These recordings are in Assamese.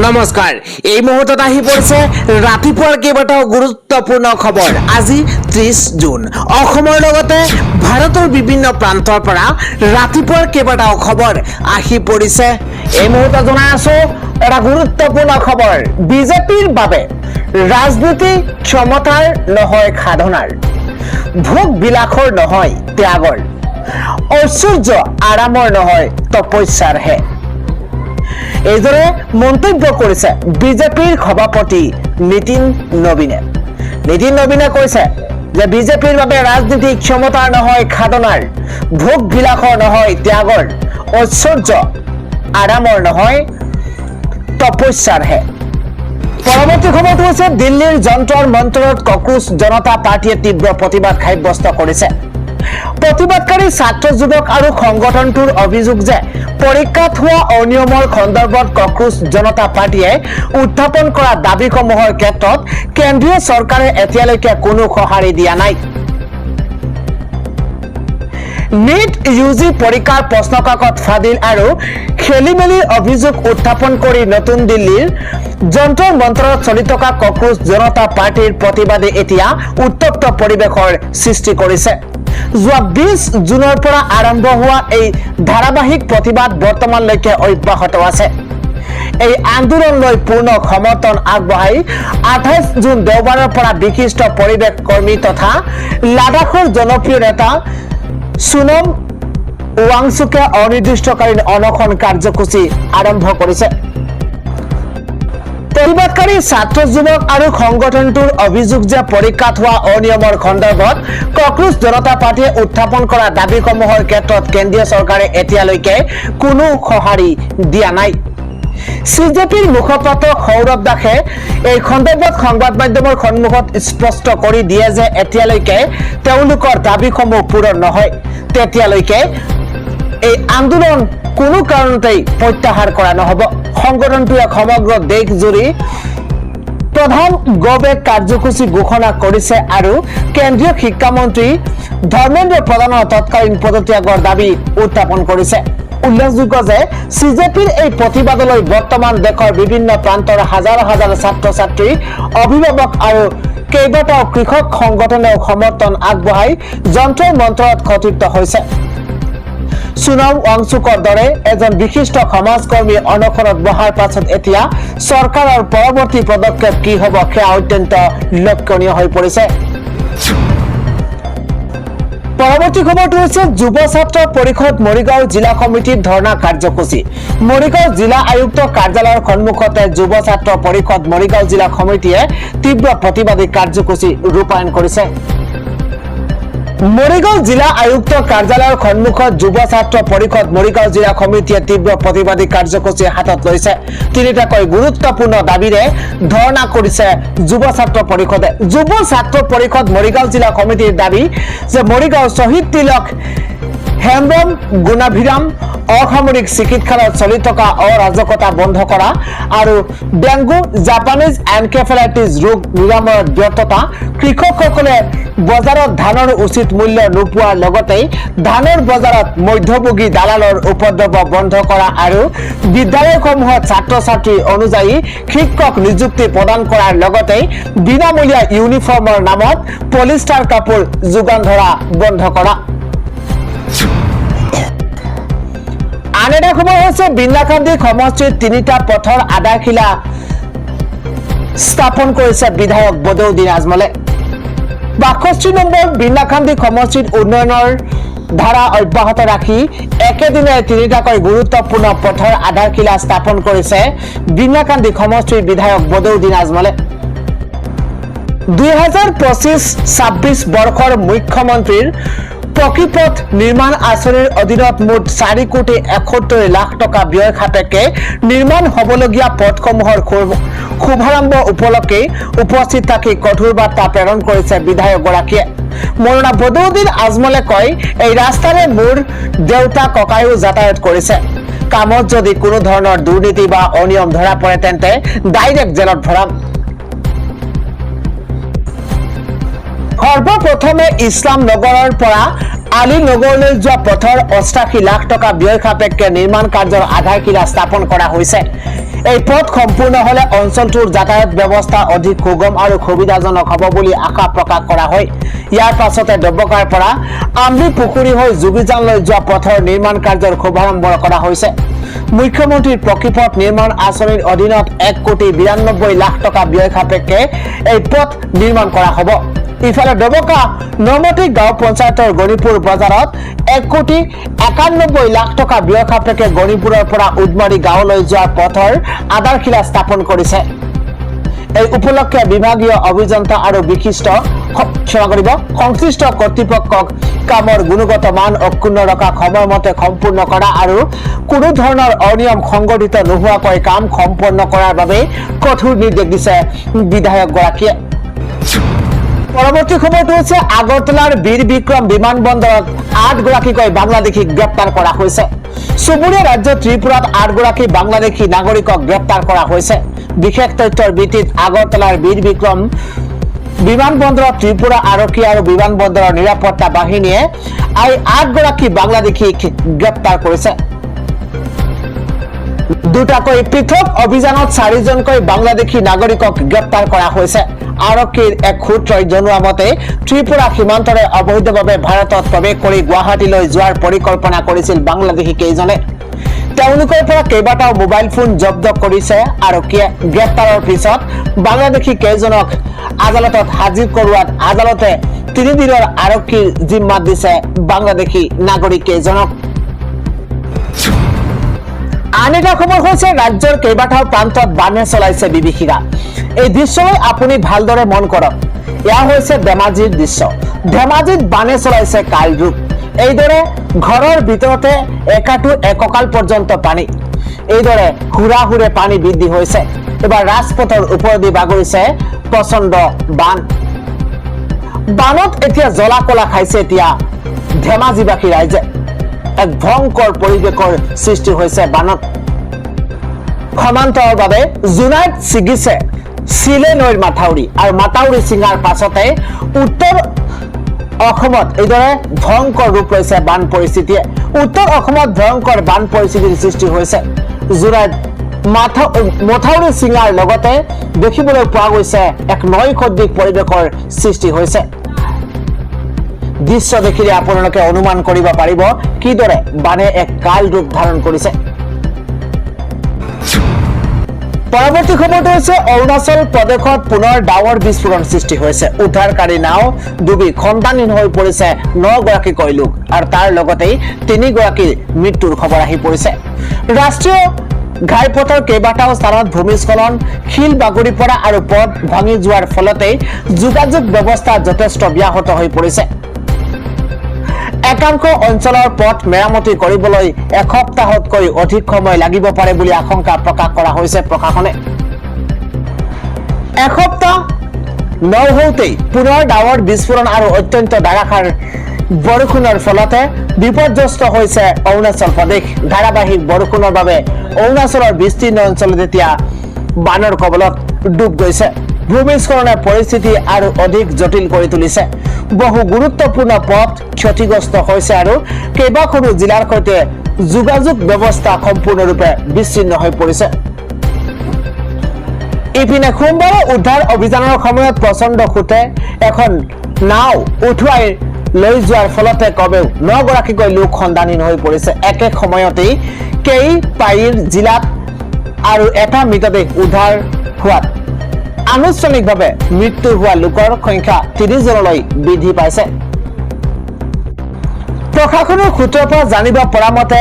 নমস্কাৰ এই মুহূৰ্তত আহি পৰিছে ৰাতিপুৱাৰ কেইবাটাও গুৰুত্বপূৰ্ণ খবৰ আজি 30 জুন অসমৰ লগতে ভাৰতৰ বিভিন্ন প্ৰান্তৰ পৰা ৰাতিপুৱাৰ কেইবাটাও খবৰ আহি পৰিছে এই মুহূৰ্তত জনাই আছো এটা গুৰুত্বপূৰ্ণ খবৰ বিজেপিৰ বাবে ৰাজনীতি ক্ষমতাৰ নহয় সাধনাৰ ভোগ বিলাসৰ নহয় ত্যাগৰ ঐশ্বৰ্য আৰামৰ নহয় তপস্যাৰহে এইদৰে মন্তব্য কৰিছে বিজেপিৰ সভাপতি নীতিন নবীনে কৈছে যে বিজেপিৰ বাবে ৰাজনীতি ক্ষমতাৰ নহয় সাধনাৰ ভোগ বিলাসৰ নহয় ত্যাগৰ ঐশ্বৰ্য আৰামৰ নহয় তপস্যাৰহে পৰৱৰ্তী খবৰটো হৈছে দিল্লীৰ যন্ত্ৰৰ মন্তৰত কক্ৰোচ জনতা পাৰ্টিয়ে তীব্ৰ প্ৰতিবাদ সাব্যস্ত কৰিছে প্ৰতিবাদকাৰী ছাত্ৰ যুৱক আৰু সংগঠনটোৰ অভিযোগ যে পৰীক্ষাত হোৱা অনিয়মৰ সন্দৰ্ভত কক্ৰোচ জনতা পাৰ্টিয়ে উত্থাপন কৰা দাবীসমূহৰ ক্ষেত্ৰত কেন্দ্ৰীয় চৰকাৰে এতিয়ালৈকে কোনো সঁহাৰি দিয়া নাই নীট ইউজি পৰীক্ষাৰ প্ৰশ্নকাকত ফাদিল আৰু খেলিমেলিৰ অভিযোগ উত্থাপন কৰি নতুন দিল্লীৰ যন্ত্ৰৰ মন্তৰত চলি থকা কক্ৰোচ জনতা পাৰ্টিৰ প্ৰতিবাদে এতিয়া উত্তপ্ত পৰিৱেশৰ সৃষ্টি কৰিছে যোৱা 20 জুনৰ পৰা আৰম্ভ হোৱা এই ধাৰাবাহিক প্ৰতিবাদ বৰ্তমানলৈকে অব্যাহত আছে এই আন্দোলনলৈ পূৰ্ণ সমৰ্থন আগবঢ়াই 28 জুন দেওবাৰৰ পৰা বিশিষ্ট পৰিৱেশ কৰ্মী তথা লাডাখৰ জনপ্ৰিয় নেতা সোনম ৱাংচুকে অনিৰ্দিষ্টকালীন অনশন কাৰ্যসূচী আৰম্ভ কৰিছে প্ৰতিবাদকাৰী ছাত্ৰ যুৱক আৰু সংগঠনটোৰ অভিযোগ যে পৰীক্ষাত হোৱা অনিয়মৰ সন্দৰ্ভত কক্ৰোচ জনতা পাৰ্টিয়ে উত্থাপন কৰা দাবীসমূহৰ ক্ষেত্ৰত কেন্দ্ৰীয় চৰকাৰে এতিয়ালৈকে কোনো সঁহাৰি দিয়া নাই সিজেপিৰ মুখপাত্ৰ সৌৰভ দাসে এই সন্দৰ্ভত সংবাদ মাধ্যমৰ সন্মুখত স্পষ্ট কৰি দিয়ে যে এতিয়ালৈকে তেওঁলোকৰ দাবীসমূহ পূৰণ নহয় তেতিয়ালৈকে এই আন্দোলন কোনো কাৰণতেই প্ৰত্যাহাৰ কৰা নহব সংগঠনটোৱে সমগ্ৰ দেশ জুৰি প্ৰধান গবেক কাৰ্যসূচী ঘোষণা কৰিছে আৰু কেন্দ্ৰীয় শিক্ষামন্ত্ৰী ধৰ্মেন্দ্ৰ প্ৰধানৰ তৎকালীন পদত্যাগৰ দাবী উত্থাপন কৰিছে উল্লেখযোগ্য যে সিজেপিৰ এই প্ৰতিবাদলৈ বৰ্তমান দেশৰ বিভিন্ন প্ৰান্তৰ হাজাৰ হাজাৰ ছাত্ৰ ছাত্ৰী অভিভাৱক আৰু কেইবাটাও কৃষক সংগঠনেও সমৰ্থন আগবঢ়াই যন্ত্ৰৰ মন্তৰত সতীৰ্থ হৈছে সোনম ৱাংচুকৰ দৰে এজন বিশিষ্ট সমাজকৰ্মী অনশনত বহাৰ পাছত এতিয়া চৰকাৰৰ পৰৱৰ্তী পদক্ষেপ কি হ'ব সেয়া অত্যন্ত লক্ষণীয় হৈ পৰিছে পৰৱৰ্তী খবৰটো হৈছে যুৱ ছাত্ৰ পৰিষদ মৰিগাঁও জিলা কমিটিৰ ধৰ্ণা কাৰ্যসূচী মৰিগাঁও জিলা আয়ুক্ত কাৰ্যালয়ৰ সন্মুখতে যুৱ ছাত্ৰ পৰিষদ মৰিগাঁও জিলা কমিটিয়ে তীব্ৰ প্ৰতিবাদী কাৰ্যসূচী ৰূপায়ণ কৰিছে মৰিগাঁও জিলা আয়ুক্ত কাৰ্যালয়ৰ সন্মুখত যুৱ ছাত্ৰ পৰিষদ মৰিগাঁও জিলা কমিটিয়ে তীব্ৰ প্ৰতিবাদী কাৰ্যসূচী হাতত লৈছে তিনিটাকৈ গুৰুত্বপূৰ্ণ দাবীৰে ধৰ্ণা কৰিছে যুৱ ছাত্ৰ পৰিষদে যুৱ ছাত্ৰ পৰিষদ মৰিগাঁও জিলা কমিটিৰ দাবী যে মৰিগাঁও শ্বহীদ তিলক হেমব্ৰম গুণাভিৰাম অসামৰিক চিকিৎসালয়ত চলি থকা অৰাজকতা বন্ধ কৰা আৰু ডেংগু জাপানিজ এনকেফেলাইটিছ ৰোগ নিৰাময়ত ব্যৰ্থতা কৃষকসকলে বজাৰত ধানৰ উচিত মূল্য নোপোৱাৰ লগতে ধানৰ বজাৰত মধ্যভোগী দালালৰ উপদ্ৰৱ বন্ধ কৰা আৰু বিদ্যালয়সমূহত ছাত্ৰ ছাত্ৰী অনুযায়ী শিক্ষক নিযুক্তি প্ৰদান কৰাৰ লগতে বিনামূলীয়া ইউনিফৰ্মৰ নামত পলিষ্টাৰ কাপোৰ যোগান ধৰা বন্ধ কৰা আন এটা খবৰ হৈছে বিন্নাকান্দি সমষ্টিৰ তিনিটা পথৰ আধাৰশিলা স্থাপন কৰিছে বিধায়ক বদৰুদ্দিন আজমলে 62 নম্বৰ বিন্নাকান্দি সমষ্টিৰ উন্নয়নৰ ধাৰা অব্যাহত ৰাখি একেদিনে তিনিটাকৈ গুৰুত্বপূৰ্ণ পথৰ আধাৰশিলা স্থাপন কৰিছে বিন্নাকান্দি সমষ্টিৰ বিধায়ক বদৰুদ্দিন আজমলে 2025-26 বৰ্ষৰ মুখ্যমন্ত্ৰীৰ প্ৰকৃপথ নিৰ্মাণ আঁচনিৰ অধীনত মুঠ 4 কোটি 71 লাখ টকা ব্যয় সাপেক্ষে নিৰ্মাণ হ'বলগীয়া পথসমূহৰ শুভাৰম্ভ উপলক্ষে উপস্থিত থাকি কঠোৰ বাৰ্তা প্ৰেৰণ কৰিছে বিধায়কগৰাকীয়ে মৌলানা বদৰুদ্দিন আজমলে কয় এই ৰাস্তাৰে মোৰ দেউতা ককায়ো যাতায়াত কৰিছে কামত যদি কোনো ধৰণৰ দুৰ্নীতি বা অনিয়ম ধৰা পৰে তেন্তে ডাইৰেক্ট জেলত ভৰাম সৰ্বপ্ৰথমে ইছলাম নগৰৰ পৰা আলী নগৰলৈ যোৱা পথৰ 88 লাখ টকা ব্যয় সাপেক্ষে নিৰ্মাণ কাৰ্যৰ আধাৰশিলা স্থাপন কৰা হৈছে এই পথ সম্পূৰ্ণ হলে অঞ্চলটোৰ যাতায়াত ব্যৱস্থা অধিক সুগম আৰু সুবিধাজনক হ'ব বুলি আশা প্ৰকাশ কৰা হয়। ইয়াৰ পাছতে ডবকাৰ পৰা আমলি পুখুৰী হৈ যোগীজানলৈ যোৱা পথৰ নিৰ্মাণ কাৰ্যৰ শুভাৰম্ভ কৰা হৈছে। মুখ্যমন্ত্ৰীৰ পকীপথ নিৰ্মাণ আঁচনিৰ অধীনত 1,92,00,000 টকা ব্যয় সাপেক্ষে এই পথ নিৰ্মাণ কৰা হ'ব। ইফালে ডবকা নমতি গাঁও পঞ্চায়তৰ গণিপুৰ বজাৰত 1,91,00,000 টকা ব্যয় সাপেক্ষে গণিপুৰৰ পৰা উদমাৰী গাঁৱলৈ যোৱা পথৰ আধাৰশিলা স্থাপন কৰিছে। এই উপলক্ষে বিভাগীয় অভিযন্তা আৰু সংশ্লিষ্ট কৰ্তৃপক্ষক কামৰ গুণগত মান অক্ষুণ্ণ ৰখা, সময়মতে সম্পূৰ্ণ কৰা আৰু কোনো ধৰণৰ অনিয়ম সংঘটিত নোহোৱাকৈ কাম সম্পন্ন কৰাৰ বাবে কঠোৰ নিৰ্দেশ দিছে বিধায়কগৰাকীয়ে। পৰৱৰ্তী খবৰটো হৈছে আগৰতলাৰ বীৰ বিক্ৰম বিমানবন্দৰত 8 গৰাকীকৈ বাংলাদেশীক গ্ৰেপ্তাৰ কৰা হৈছে। চুবুৰীয়া ৰাজ্য ত্ৰিপুৰাত 8 গৰাকী বাংলাদেশী নাগৰিকক গ্ৰেপ্তাৰ কৰা হৈছে। বিশেষ তথ্যৰ ভিত্তিত আগৰতলাৰ বীৰ বিক্ৰম বিমানবন্দৰত ত্ৰিপুৰা আৰক্ষী আৰু বিমানবন্দৰৰ নিৰাপত্তা বাহিনীয়ে 8 গৰাকী বাংলাদেশীক গ্ৰেপ্তাৰ কৰিছে। দুটাকৈ পৃথক অভিযানত 4জনকৈ বাংলাদেশী নাগৰিকক গ্ৰেপ্তাৰ কৰা হৈছে। আৰক্ষীৰ এক সূত্ৰই জনোৱা মতে ত্ৰিপুৰা সীমান্তৰে অবৈধভাৱে ভাৰতত প্ৰৱেশ কৰি গুৱাহাটীলৈ যোৱাৰ পৰিকল্পনা কৰিছিল বাংলাদেশী কেইজনে। তেওঁলোকৰ পৰা কেইবাটাও মোবাইল ফোন জব্দ কৰিছে আৰক্ষীয়ে। গ্ৰেপ্তাৰৰ পিছত বাংলাদেশী কেইজনক আদালতত হাজিৰ কৰোৱাত আদালতে 3 দিনৰ আৰক্ষীৰ জিম্মাত দিছে বাংলাদেশী নাগৰিক কেইজনক। আন এটা খবৰ হৈছে ৰাজ্যৰ কেইবাটাও প্ৰান্তত বানে চলাইছে বিভীষিকা। এই দৃশ্যলৈ আপুনি ভালদৰে মন কৰক। এয়া হৈছে ধেমাজিৰ দৃশ্য। ধেমাজিত বানে চলাইছে কাল ৰূপ। এইদৰে ঘৰৰ ভিতৰতে একাটো এককাল পৰ্যন্ত পানী। এইদৰে হুৰাহুৰে পানী বৃদ্ধি হৈছে। এবাৰ ৰাজপথৰ ওপৰেদি বাগৰিছে প্ৰচণ্ড বান। বানত এতিয়া জ্বলা কলা খাইছে এতিয়া ধেমাজিবাসী ৰাইজে। এক ভয়ংকৰ পৰিৱেশৰ সৃষ্টি হৈছে বানত। সমান্তৰৰ বাবে জোনাইত ছিগিছে চিলে নৈৰ মাথাউৰি আৰু মাথাউৰি ছিঙাৰ পাছতে উত্তৰ অসমত এইদৰে ভয়ংকৰ ৰূপ লৈছে বান পৰিস্থিতিয়ে। উত্তৰ অসমত ভয়ংকৰ বান পৰিস্থিতিৰ সৃষ্টি হৈছে। জোনাইত মথাউৰি ছিঙাৰ লগতে দেখিবলৈ পোৱা গৈছে এক নৈসদৃশ পৰিৱেশৰ সৃষ্টি হৈছে। দৃশ্য দেখিলে আপোনালোকে অনুমান কৰিব পাৰিব কিদৰে বানে এক কাল ৰূপ ধাৰণ কৰিছে। পৰৱৰ্তী খবৰটো হৈছে অৰুণাচল প্ৰদেশত পুনৰ ডাৱৰ বিস্ফোৰণ সৃষ্টি হৈছে। উদ্ধাৰকাৰী নাও ডুবি সন্ধানহীন হৈ পৰিছে 9 গৰাকীকৈ লোক আৰু তাৰ লগতেই 3 গৰাকীৰ মৃত্যুৰ খবৰ আহি পৰিছে। ৰাষ্ট্ৰীয় ঘাইপথৰ কেইবাটাও স্থানত ভূমিস্খলন, শিল বাগৰি পৰা আৰু পথ ভাঙি যোৱাৰ ফলতেই যোগাযোগ ব্যৱস্থা যথেষ্ট ব্যাহত হৈ পৰিছে। একাংশ অঞ্চলৰ পথ মেৰামতি কৰিবলৈ এসপ্তাহতকৈ অধিক সময় লাগিব পাৰে বুলি আশংকা প্ৰকাশ কৰা হৈছে প্ৰশাসনে। এসপ্তাহ নহওঁতেই পুনৰ ডাৱৰ বিস্ফোৰণ আৰু অত্যন্ত ধাৰাসাৰ বৰষুণৰ ফলতে বিপৰ্যস্ত হৈছে অৰুণাচল প্ৰদেশ। ধাৰাবাহিক বৰষুণৰ বাবে অৰুণাচলৰ বিস্তীৰ্ণ অঞ্চলত এতিয়া বানৰ কবলত ডুব গৈছে। ভূমিস্খলনে পৰিস্থিতি আৰু অধিক জটিল কৰি তুলিছে। বহু গুৰুত্বপূৰ্ণ পথ ক্ষতিগ্ৰস্ত হৈছে আৰু কেইবাখনো জিলাৰ সৈতে যোগাযোগ ব্যৱস্থা সম্পূৰ্ণৰূপে বিচ্ছিন্ন হৈ পৰিছে। ইপিনে সোমবাৰে উদ্ধাৰ অভিযানৰ সময়ত প্ৰচণ্ড সোঁতে এখন নাও উঠুৱাই লৈ যোৱাৰ ফলতে কমেও 9 গৰাকীকৈ লোক সন্ধানহীন হৈ পৰিছে। একে সময়তেই কেইপাইৰ জিলাত আৰু এটা মৃতদেহ উদ্ধাৰ হোৱাত আনুষ্ঠানিকভাৱে মৃত্যু হোৱা লোকৰ সংখ্যা 30 জনলৈ বৃদ্ধি পাইছে। প্ৰশাসনৰ সূত্ৰৰ পৰা জানিব পৰা মতে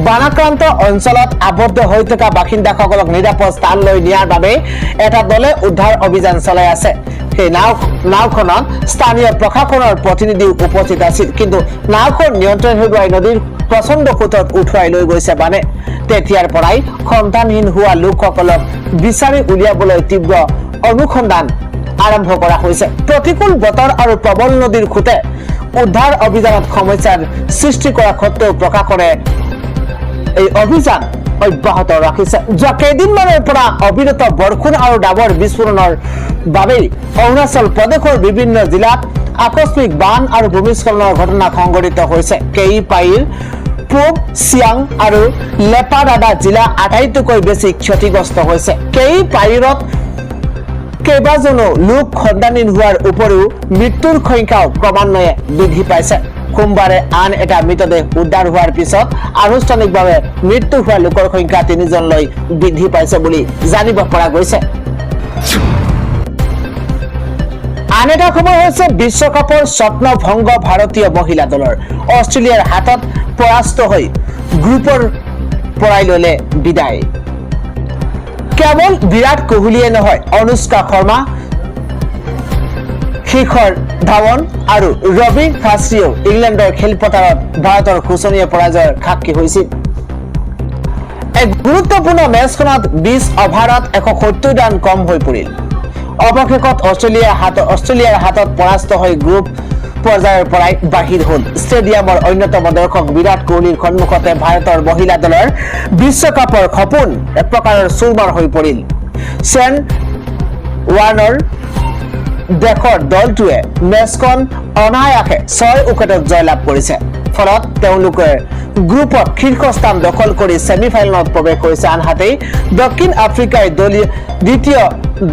বানাক্ৰান্ত অঞ্চলত আবদ্ধ হৈ থকা বাসিন্দাসকলক নিৰাপদ স্থানলৈ নিয়াৰ বাবে এটা দলে উদ্ধাৰ অভিযান চলাই আছে। সেই নাওখনত স্থানীয় প্ৰশাসনৰ প্ৰতিনিধি উপস্থিত আছিল, কিন্তু নাওখন নিয়ন্ত্ৰণ হেৰুৱাই নদীৰ প্ৰচণ্ড সোঁতত উঠুৱাই লৈ গৈছে বানে। তেতিয়াৰ পৰাই সন্ধানহীন হোৱা লোকসকলক বিচাৰি উলিয়াবলৈ তীব্ৰ অনুসন্ধান আৰম্ভ কৰা হৈছে। প্ৰতিকূল বতৰ আৰু প্ৰবল নদীৰ সোঁতে উদ্ধাৰ অভিযানত সমস্যাৰ সৃষ্টি কৰা সত্ত্বেও প্ৰশাসনে এই অভিযান অব্যাহত ৰাখিছে। যোৱা কেইদিনমানৰ পৰা অবিৰত বৰষুণ আৰু ডাৱৰ বিস্ফোৰণৰ বাবেই অৰুণাচল প্ৰদেশৰ বিভিন্ন জিলাত আকস্মিক বান আৰু ভূমিস্খলনৰ ঘটনা সংঘটিত হৈছে। কেইপাইৰ পূব চিয়াং আৰু লেপাৰাডা জিলা আটাইতকৈ বেছি ক্ষতিগ্ৰস্ত হৈছে। কেইবাৰত কেইবাজনো লোক খণ্ডানীন হোৱাৰ উপৰিও মৃত্যুৰ সংখ্যাও ক্ৰমান্বয়ে বৃদ্ধি পাইছে। সোমবাৰে আন এটা মৃতদেহ উদ্ধাৰ হোৱাৰ পিছত আনুষ্ঠানিকভাৱে মৃত্যু হোৱা লোকৰ সংখ্যা 3জনলৈ বৃদ্ধি পাইছে বুলি জানিব পৰা গৈছে। আন এটা খবৰ হৈছে বিশ্বকাপৰ স্বপ্ন ভংগ ভাৰতীয় মহিলা দলৰ। অষ্ট্ৰেলিয়াৰ হাতত পৰাস্ত হৈ গ্ৰুপৰ পৰাই ল'লে বিদায়। কেৱল বিৰাট কোহলিয়ে নহয়, অনুষ্কা শৰ্মা, শিখৰ ধাৱন আৰু ৰবি শাস্ত্ৰীয়েও ইংলেণ্ডৰ খেলপথাৰত ভাৰতৰ শোচনীয় পৰাজয়ৰ সাক্ষী হৈছিল। এক গুৰুত্বপূৰ্ণ মেচখনত 20 অভাৰত 170 ৰান কম হৈ পৰিল। অৱশেষত অষ্ট্ৰেলিয়াৰ হাতত পৰাস্ত হৈ গ্ৰুপ পৰ্যায়ৰ পৰাই বাহিৰ হ'ল। ষ্টেডিয়ামৰ অন্যতম দৰ্শক বিৰাট কোহলিৰ সন্মুখতে ভাৰতৰ মহিলা দলৰ বিশ্বকাপৰ সপোন এক প্ৰকাৰৰ চুৰমাৰ হৈ পৰিল। ছেন ৱাৰ্ণৰ দেশৰ দলটোৱে মেচখন অনায়াসে 6 উইকেটত জয়লাভ কৰিছে। ফলত তেওঁলোকে গ্ৰুপত শীৰ্ষস্থান দখল কৰি ছেমিফাইনেলত প্ৰৱেশ কৰিছে। আনহাতে দক্ষিণ আফ্ৰিকাই দ্বিতীয়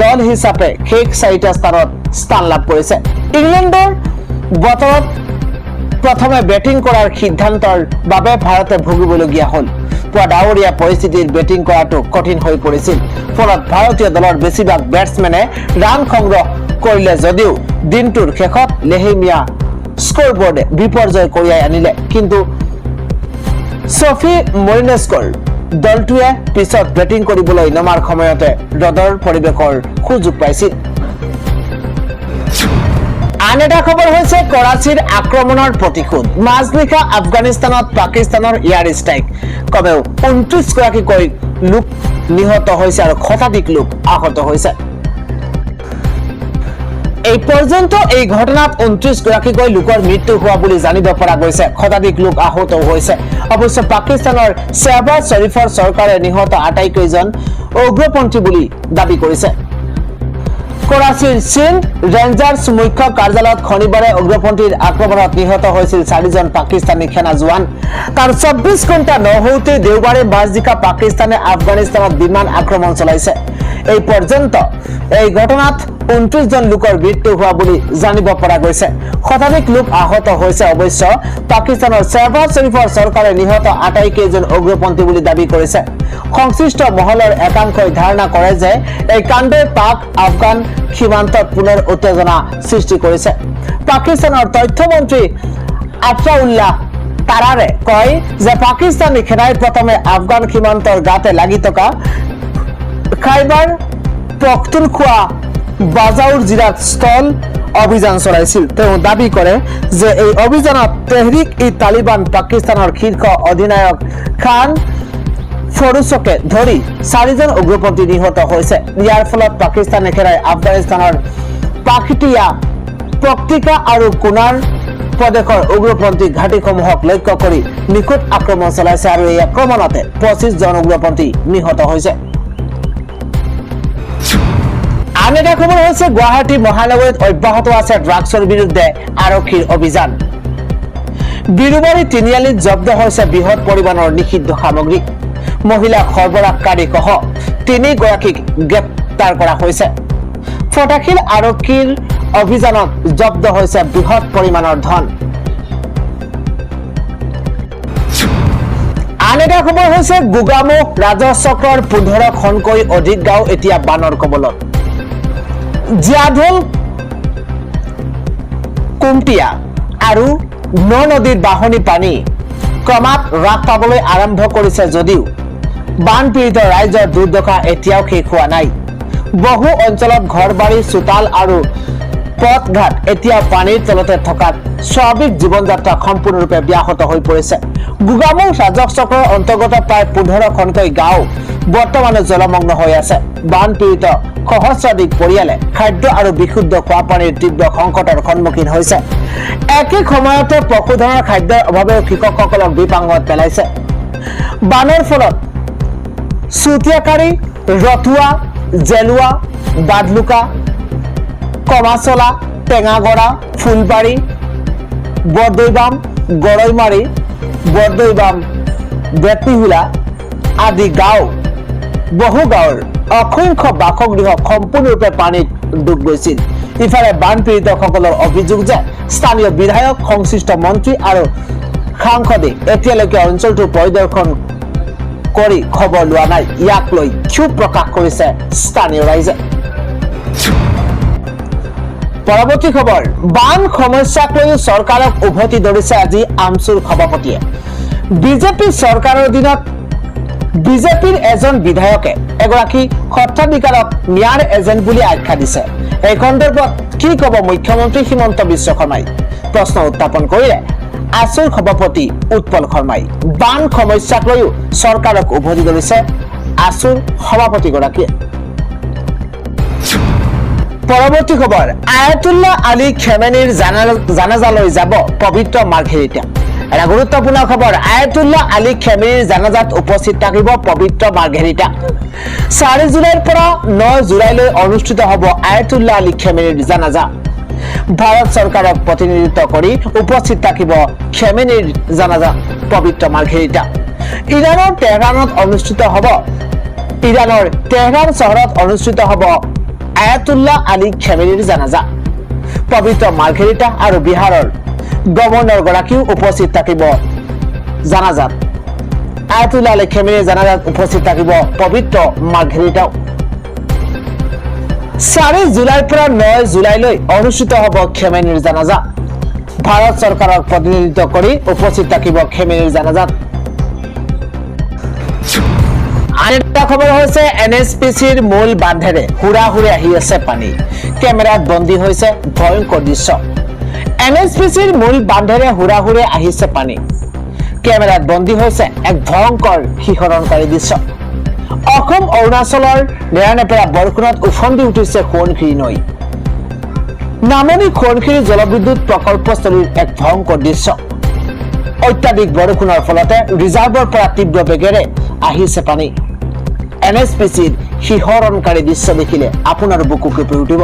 দল হিচাপে শেষ 4টা স্থানত স্থান লাভ কৰিছে। ইংলেণ্ডৰ বতৰত প্ৰথমে বেটিং কৰাৰ সিদ্ধান্তৰ বাবে ভাৰতে ভুগিবলগীয়া হ'ল। পুৱা ডাৱৰীয়া পৰিস্থিতিত বেটিং কৰাটো কঠিন হৈ পৰিছিল। ফলত ভাৰতীয় দলৰ বেছিভাগ বেটছমেনে ৰান সংগ্ৰহ কৰিলে যদিও দিনটোৰ শেষত লেহেমীয়া স্কৰবোৰ্ডে বিপৰ্যয় কঢ়িয়াই আনিলে। কিন্তু ছফি মৰিনেস্কৰ দলটোৱে পিছত বেটিং কৰিবলৈ নমাৰ সময়তে ৰদৰ পৰিৱেশৰ সুযোগ পাইছিল। আন এটা খবৰ হৈছে কৰাচীৰ আক্ৰমণৰ প্ৰতিশোধ। মাজনিশা আফগানিস্তানত পাকিস্তানৰ এয়াৰ ষ্ট্ৰাইক। কমেও 29 গৰাকীকৈ লোক নিহত হৈছে আৰু শতাধিক লোক আহত হৈছে। এই পৰ্যন্ত এই ঘটনাত 29 গৰাকীকৈ লোকৰ মৃত্যু হোৱা বুলি জানিব পৰা গৈছে। শতাধিক লোক আহত হৈছে। অৱশ্যে পাকিস্তানৰ শ্বাহবাজ শ্বৰীফৰ চৰকাৰে নিহত আটাইকেইজন উগ্ৰপন্থী বুলি দাবী কৰিছে। কৰাচীৰ চীন ৰেঞ্জাৰ্ছ মুখ্য কাৰ্যালয়ত শনিবাৰে উগ্ৰপন্থীৰ আক্ৰমণত নিহত হৈছিল 4জন পাকিস্তানী সেনা জোৱান। তাৰ 24 ঘণ্টা নহওঁতে দেওবাৰে মাজনিশা পাকিস্তানে আফগানিস্তানত বিমান আক্ৰমণ চলাইছে। এই পৰ্যন্ত এই ঘটনাত 29 জন লোকৰ মৃত্যু হোৱা বুলি জানিব পৰা গৈছে। শতাধিক লোক আহত হৈছে। অৱশ্য পাকিস্তানৰ শ্বাহবাজ শ্বৰীফৰ চৰকাৰে নিহত আটাইকেইজন উগ্ৰপন্থী বুলি দাবী কৰিছে। সংশ্লিষ্ট মহলৰ একাংশই ধাৰণা কৰে যে এই কাণ্ডই পাক আফগান সীমান্তত পুনৰ উত্তেজনা সৃষ্টি কৰিছে। পাকিস্তানৰ তথ্যমন্ত্ৰী আফৰাউল্লাহ তাৰাৰে কয় যে পাকিস্তানী সেনাই প্ৰথমে আফগান সীমান্তৰ গাতে লাগি থকা খাইবাৰ পখতুনখোৱা বাজাউৰ জিলাত স্থল অভিযান চলাইছিল। তেওঁ দাবী কৰে যে এই অভিযানত তেহৰিক-ই-তালিবান পাকিস্তানৰ শীৰ্ষ অধিনায়ক খান ফৰুচকে ধৰি 4জন উগ্ৰপন্থী নিহত হৈছে। ইয়াৰ ফলত পাকিস্তানী সেনাই আফগানিস্তানৰ পাকটিয়া, পক্তিকা আৰু কুনাৰ প্ৰদেশৰ উগ্ৰপন্থী ঘাটিসমূহক লক্ষ্য কৰি নিখুঁত আক্ৰমণ চলাইছে আৰু এই আক্ৰমণতে 25 জন উগ্ৰপন্থী নিহত হৈছে। আন এটা খবৰ হৈছে গুৱাহাটী মহানগৰীত অব্যাহত আছে ড্ৰাগছৰ বিৰুদ্ধে আৰক্ষীৰ অভিযান। বিৰুবাৰী তিনিআলিত জব্দ হৈছে বৃহৎ পৰিমাণৰ নিষিদ্ধ সামগ্ৰী। মহিলা সৰবৰাহকাৰী সহ 3 গৰাকীক গ্ৰেপ্তাৰ কৰা হৈছে। ফটাশিল আৰক্ষীৰ অভিযানত জব্দ হৈছে বৃহৎ পৰিমাণৰ ধন। আন এটা খবৰ হৈছে গোগামুখ ৰাজচক্ৰৰ 15খনকৈ অধিক গাঁও এতিয়া বানৰ কবলত। জিয়াধল, কুমটিয়া আৰু নদীৰ বাঢ়নী পানী ক্ৰমাৎ হ্ৰাস পাবলৈ আৰম্ভ কৰিছে যদিও বানপীড়িত ৰাইজৰ দুৰ্দশা এতিয়াও শেষ হোৱা নাই। বহু অঞ্চলত ঘৰবাৰী, চোতাল আৰু পথঘাট এতিয়াও পানীৰ তলতে থকাত স্বাভাৱিক জীৱন যাত্ৰা সম্পূৰ্ণৰূপে ব্যাহত হৈ পৰিছে। গোগামুখ ৰাজচক্ৰৰ অন্তৰ্গত প্ৰায় 15খনকৈ গাঁও বৰ্তমানে জলমগ্ন হৈ আছে। বানপীড়িত সহস্ৰাধিক পৰিয়ালে খাদ্য আৰু বিশুদ্ধ খোৱা পানীৰ তীব্ৰ সংকটৰ সন্মুখীন হৈছে। একে সময়তে পশুধনৰ খাদ্যৰ অভাৱেও কৃষকসকলক বিপাঙত পেলাইছে। বানৰ ফলত চুতীয়াকাৰী, ৰতুৱা, জেলুৱা, বাদলুকা, কমাচলা, টেঙাগড়া, ফুলবাৰী, বৰদৈবাম, গৰৈমাৰী, বৰদৈবাম, বেতিহুলা আদি গাঁও, বহু গাঁৱৰ অসংখ্য বাসগৃহ সম্পূৰ্ণৰূপে পানীত ডুব গৈছিল। ইফালে বানপীড়িতসকলৰ অভিযোগ যে স্থানীয় বিধায়ক, সংশ্লিষ্ট মন্ত্ৰী আৰু সাংসদে এতিয়ালৈকে অঞ্চলটো পৰিদৰ্শন কৰি খবৰ লোৱা নাই। ইয়াক লৈ ক্ষোভ প্ৰকাশ কৰিছে স্থানীয় ৰাইজে। পৰৱৰ্তী খবৰ, বান সমস্যাক লৈ চৰকাৰক উভতি ধৰিছে আজি আমচুৰ সভাপতিয়ে। বিজেপি চৰকাৰৰ দিনত বিজেপিৰ এজন বিধায়কে এগৰাকী সত্ৰাধিকাৰক ন্যায়ৰ এজেণ্ট বুলি আখ্যা দিছে। এই সন্দৰ্ভত কি ক'ব মুখ্যমন্ত্ৰী হিমন্ত বিশ্ব শৰ্মাই? প্ৰশ্ন উত্থাপন কৰিলে আছুৰ সভাপতি উৎপল শৰ্মাই। বান সমস্যাক লৈও চৰকাৰক উভতি ধৰিছে আছুৰ সভাপতিগৰাকীয়ে। পৰৱৰ্তী খবৰ, আয়াতুল্লাহ আলী খেমেনিৰ জানাজালৈ যাব পবিত্ৰ মাৰ্ঘেৰিটা। এটা গুৰুত্বপূৰ্ণ খবৰ, আয়াতুল্লাহ আলী খেমেনিৰ জানাজাত উপস্থিত থাকিব পবিত্ৰ মাৰ্ঘেৰিটা। 4 জুলাইৰ পৰা 9 জুলাইলৈ অনুষ্ঠিত হ'ব আয়াতুল্লাহ আলী খেমেনিৰ জানাজা। ভাৰত চৰকাৰক প্ৰতিনিধিত্ব কৰি উপস্থিত থাকিব খেমেনিৰ জানাজা পবিত্ৰ মাৰ্ঘেৰিটা। ইৰাণৰ তেহৰান চহৰত অনুষ্ঠিত হ'ব আয়াতুল্লাহ আলী খেমেনিৰ জানাজা। পবিত্ৰ মাৰ্ঘেৰিটা আৰু বিহাৰৰ গভৰ্ণৰ গৰাকীও উপস্থিত থাকিব জানাজাত। আয়াতুল্লাহ আলী খেমেনিৰ জানাজাত উপস্থিত থাকিব পবিত্ৰ মাৰ্ঘেৰিটাও। 4 জুলাইৰ পৰা 9 জুলাইলৈ অনুষ্ঠিত হ'ব খেমেনিৰ জানাজা। ভাৰত চৰকাৰক প্ৰতিনিধিত্ব কৰি উপস্থিত থাকিব খেমেনিৰ জানাজাত। আন এটা খবৰ হৈছে NSPCৰ মূল বান্ধেৰে হুৰাহুৰে আহি আছে পানী। কেমেৰাত বন্দী হৈছে ভয়ংকৰ দৃশ্য। NSPCৰ মূল বান্ধেৰে হুৰাহুৰে আহিছে পানী। কেমেৰাত বন্দী হৈছে এক ভয়ংকৰ শিহৰণকাৰী দৃশ্য। অসম অৰুণাচলৰ নেৰানেপেৰা বৰষুণত উফন্দি উঠিছে সোৱণশিৰি নৈ। নামনি সোৱণশিৰি জলবিদ্যুৎ প্ৰকল্পস্থলীৰ এক ভয়ংকৰ দৃশ্য। অত্যাধিক বৰষুণৰ ফলতে ৰিজাৰ্ভৰ পৰা তীব্ৰ বেগেৰে আহিছে পানী। NSPCৰ শিহৰণকাৰী দৃশ্য দেখিলে আপোনাৰ বুকু কঁপি উঠিব।